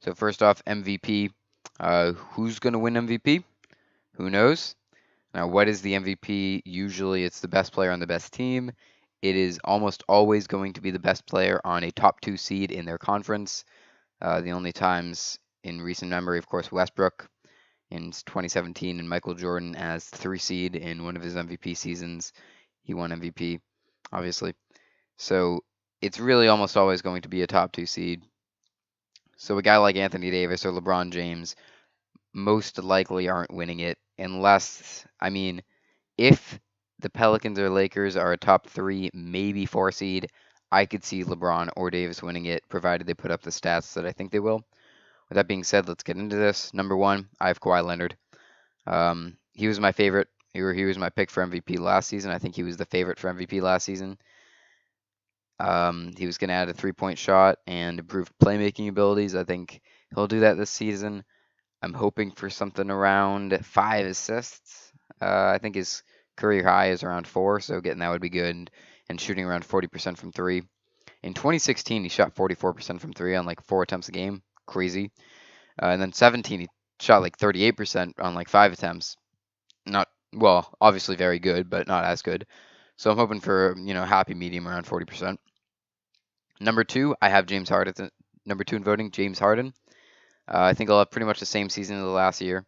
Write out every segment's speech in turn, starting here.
So first off, MVP. Who's going to win MVP? Who knows? Now, what is the MVP? Usually it's the best player on the best team. It is almost always going to be the best player on a top 2 seed in their conference. The only times in recent memory, of course, Westbrook in 2017 and Michael Jordan as 3 seed in one of his MVP seasons. He won MVP, obviously. So it's really almost always going to be a top 2 seed. So a guy like Anthony Davis or LeBron James most likely aren't winning it unless, if the Pelicans or Lakers are a top 3, maybe 4 seed, I could see LeBron or Davis winning it, provided they put up the stats that I think they will. With that being said, let's get into this. Number 1, I have Kawhi Leonard. He was my favorite. He was my pick for MVP last season. I think he was the favorite for MVP last season. He was going to add a 3-point shot and improve playmaking abilities. I think he'll do that this season. I'm hoping for something around 5 assists. I think his career high is around 4, so getting that would be good. And shooting around 40% from 3. In 2016, he shot 44% from 3 on like 4 attempts a game. Crazy. And then 17, he shot like 38% on like 5 attempts. Not, well, obviously very good, but not as good. So I'm hoping for, happy medium around 40%. Number 2, I have James Harden. Number 2 in voting, James Harden. I think I'll have pretty much the same season as the last year.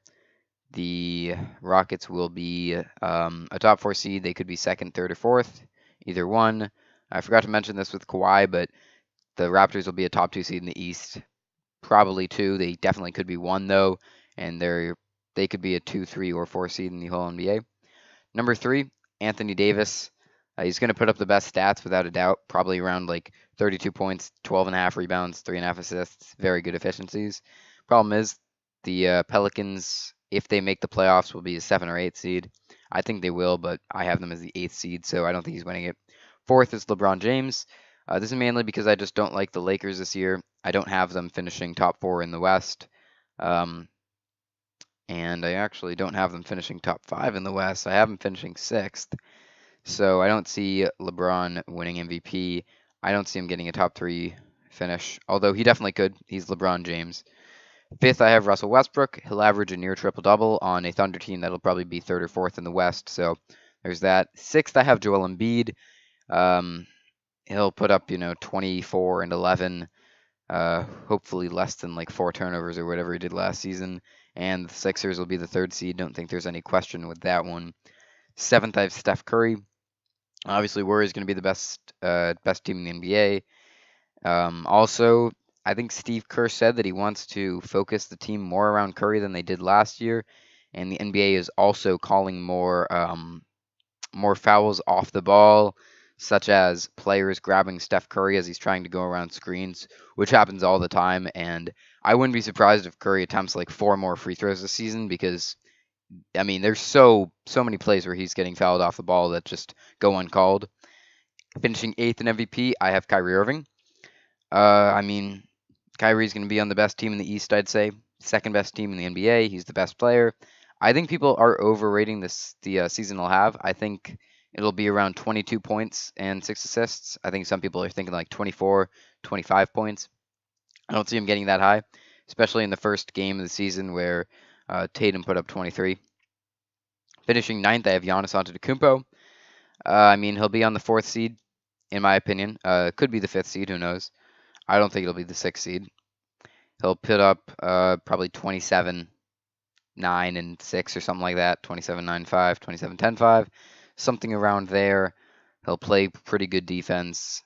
The Rockets will be a top 4 seed. They could be second, third, or fourth, either one. I forgot to mention this with Kawhi, but the Raptors will be a top 2 seed in the East. Probably 2. They definitely could be 1, though, and they could be a 2, 3, or 4 seed in the whole NBA. Number 3, Anthony Davis. He's going to put up the best stats without a doubt, probably around like 32 points, 12.5 rebounds, 3.5 assists, very good efficiencies. Problem is, the Pelicans, if they make the playoffs, will be a 7 or 8 seed. I think they will, but I have them as the 8th seed, so I don't think he's winning it. 4th is LeBron James. This is mainly because I just don't like the Lakers this year. I don't have them finishing top 4 in the West. And I actually don't have them finishing top 5 in the West. I have them finishing 6th. So I don't see LeBron winning MVP. I don't see him getting a top 3 finish, although he definitely could. He's LeBron James. 5th, I have Russell Westbrook. He'll average a near triple-double on a Thunder team that'll probably be 3rd or 4th in the West, so there's that. 6th, I have Joel Embiid. He'll put up, 24 and 11, hopefully less than like 4 turnovers or whatever he did last season. And the Sixers will be the 3rd seed. Don't think there's any question with that one. 7th, I have Steph Curry. Obviously, Warriors going to be the best team in the NBA. Also, I think Steve Kerr said that he wants to focus the team more around Curry than they did last year, and the NBA is also calling more fouls off the ball, such as players grabbing Steph Curry as he's trying to go around screens, which happens all the time. And I wouldn't be surprised if Curry attempts like 4 more free throws this season because there's so many plays where he's getting fouled off the ball that just go uncalled. Finishing 8th in MVP, I have Kyrie Irving. Kyrie's going to be on the best team in the East, I'd say. 2nd best team in the NBA. He's the best player. I think people are overrating the season he'll have. I think it'll be around 22 points and 6 assists. I think some people are thinking like 24, 25 points. I don't see him getting that high, especially in the first game of the season where Tatum put up 23. Finishing 9th, I have Giannis Antetokounmpo. He'll be on the 4th seed, in my opinion. Could be the 5th seed, who knows. I don't think it'll be the 6th seed. He'll put up probably 27, 9, and 6 or something like that. 27, 9, 5, 27, 10, 5. Something around there. He'll play pretty good defense.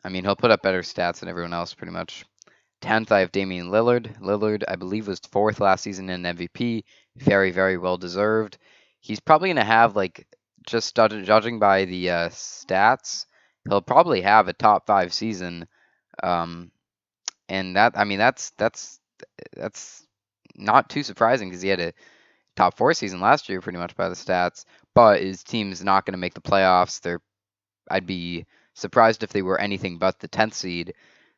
He'll put up better stats than everyone else, pretty much. 10th, I have Damian Lillard. Lillard, I believe, was 4th last season in MVP. Very, very well deserved. He's probably going to have, just judging by the stats, he'll probably have a top 5 season. And that's not too surprising because he had a top 4 season last year, pretty much by the stats. But his team's not going to make the playoffs. I'd be surprised if they were anything but the 10th seed.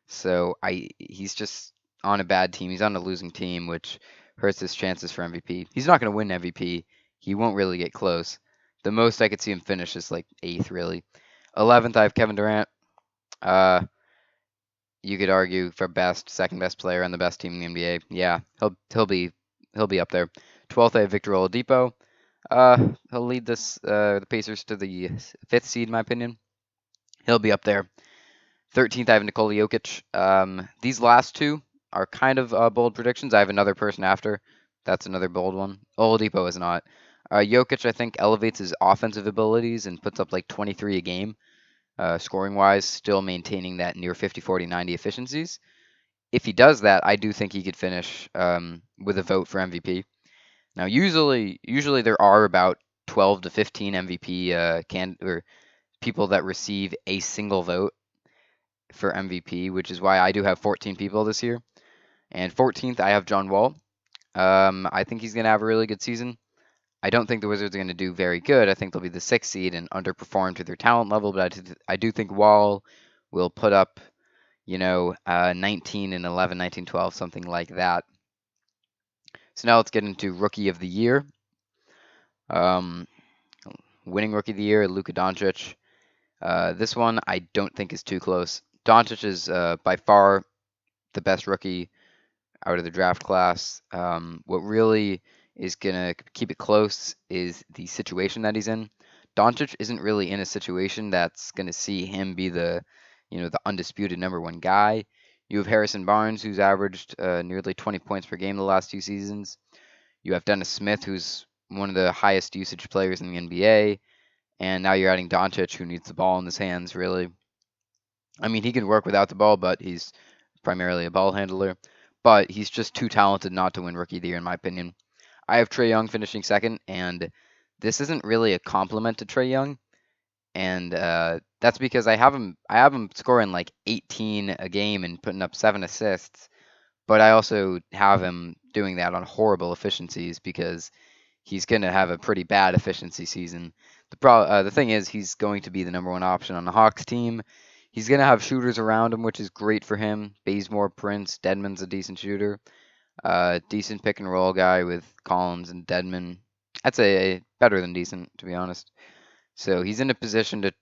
So he's just on a bad team. He's on a losing team, which hurts his chances for MVP. He's not going to win MVP. He won't really get close. The most I could see him finish is like 8th, really. 11th, I have Kevin Durant. you could argue for best, second best player on the best team in the NBA. Yeah, he'll be up there. 12th, I have Victor Oladipo. He'll lead the Pacers to the fifth seed, in my opinion. He'll be up there. 13th, I have Nikola Jokic. These last two are kind of bold predictions. I have another person after. That's another bold one. Oladipo is not. Jokic, I think, elevates his offensive abilities and puts up like 23 a game, scoring wise, still maintaining that near 50, 40, 90 efficiencies. If he does that, I do think he could finish with a vote for MVP. Now, usually there are about 12 to 15 MVP or people that receive a single vote for MVP, which is why I do have 14 people this year. And 14th, I have John Wall. I think he's going to have a really good season. I don't think the Wizards are going to do very good. I think they'll be the sixth seed and underperform to their talent level, but I do think Wall will put up, 19 and 11, 19, 12, something like that. So now let's get into Rookie of the Year. Um, Winning Rookie of the Year, Luka Doncic. This one I don't think is too close. Doncic is by far the best rookie out of the draft class. What really is going to keep it close is the situation that he's in. Doncic isn't really in a situation that's going to see him be the undisputed number one guy. You have Harrison Barnes, who's averaged nearly 20 points per game the last two seasons. You have Dennis Smith, who's one of the highest usage players in the NBA. And now you're adding Doncic, who needs the ball in his hands, really. I mean, he can work without the ball, but he's primarily a ball handler. But he's just too talented not to win Rookie of the Year, in my opinion. I have Trae Young finishing second, and this isn't really a compliment to Trae Young, and that's because I have him scoring like 18 a game and putting up 7 assists, but I also have him doing that on horrible efficiencies because he's going to have a pretty bad efficiency season. The thing is, he's going to be the number one option on the Hawks team. He's going to have shooters around him, which is great for him. Bazemore, Prince, Dedmon's a decent shooter. Decent pick and roll guy with Collins and Dedmon. I'd say better than decent, to be honest. So he's in a position to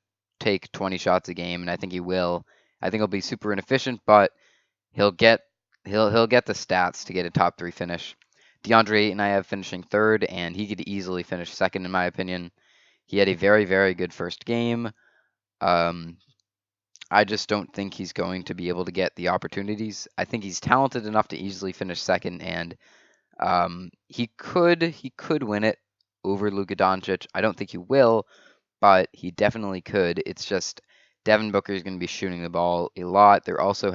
take 20 shots a game, and I think he will. I think he'll be super inefficient, but he'll get the stats to get a top 3 finish. DeAndre Ayton I have finishing third, and he could easily finish second in my opinion. He had a very, very good first game. I just don't think he's going to be able to get the opportunities. I think he's talented enough to easily finish second, and he could win it over Luka Doncic. I don't think he will, but he definitely could. It's just Devin Booker is going to be shooting the ball a lot. They also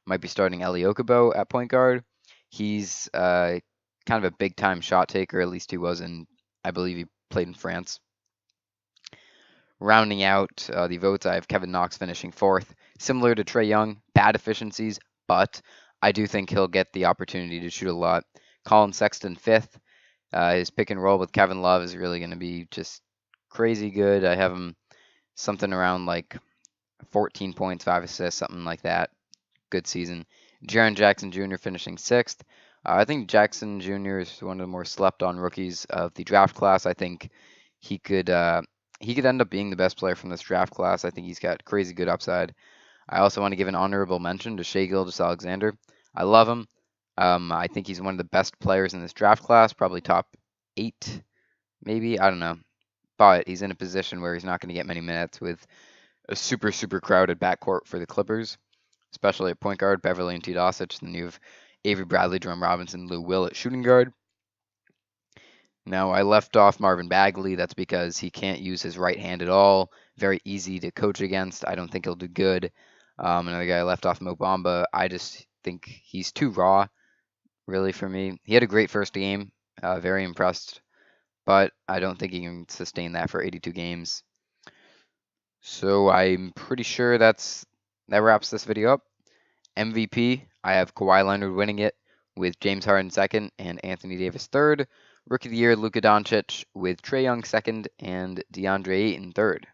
might be starting Eli Okubo at point guard. He's kind of a big time shot taker. At least he was in, I believe he played in France. Rounding out the votes, I have Kevin Knox finishing fourth. Similar to Trae Young, bad efficiencies, but I do think he'll get the opportunity to shoot a lot. Colin Sexton fifth. His pick and roll with Kevin Love is really going to be just crazy good. I have him something around like 14 points, 5 assists, something like that. Good season. Jaren Jackson Jr. finishing sixth. I think Jackson Jr. is one of the more slept-on rookies of the draft class. I think he could end up being the best player from this draft class. I think he's got crazy good upside. I also want to give an honorable mention to Shai Gilgeous-Alexander. I love him. I think he's one of the best players in this draft class, probably top 8, maybe. I don't know. But he's in a position where he's not going to get many minutes with a super, super crowded backcourt for the Clippers, especially at point guard, Beverly and Teodosic. Then you have Avery Bradley, Jerome Robinson, Lou Will at shooting guard. Now, I left off Marvin Bagley. That's because he can't use his right hand at all. Very easy to coach against. I don't think he'll do good. Another guy I left off, Mo Bamba. I just think he's too raw, really, for me. He had a great first game. Very impressed. But I don't think he can sustain that for 82 games. So I'm pretty sure that wraps this video up. MVP, I have Kawhi Leonard winning it with James Harden second and Anthony Davis third. Rookie of the Year, Luka Doncic with Trae Young second and DeAndre Ayton third.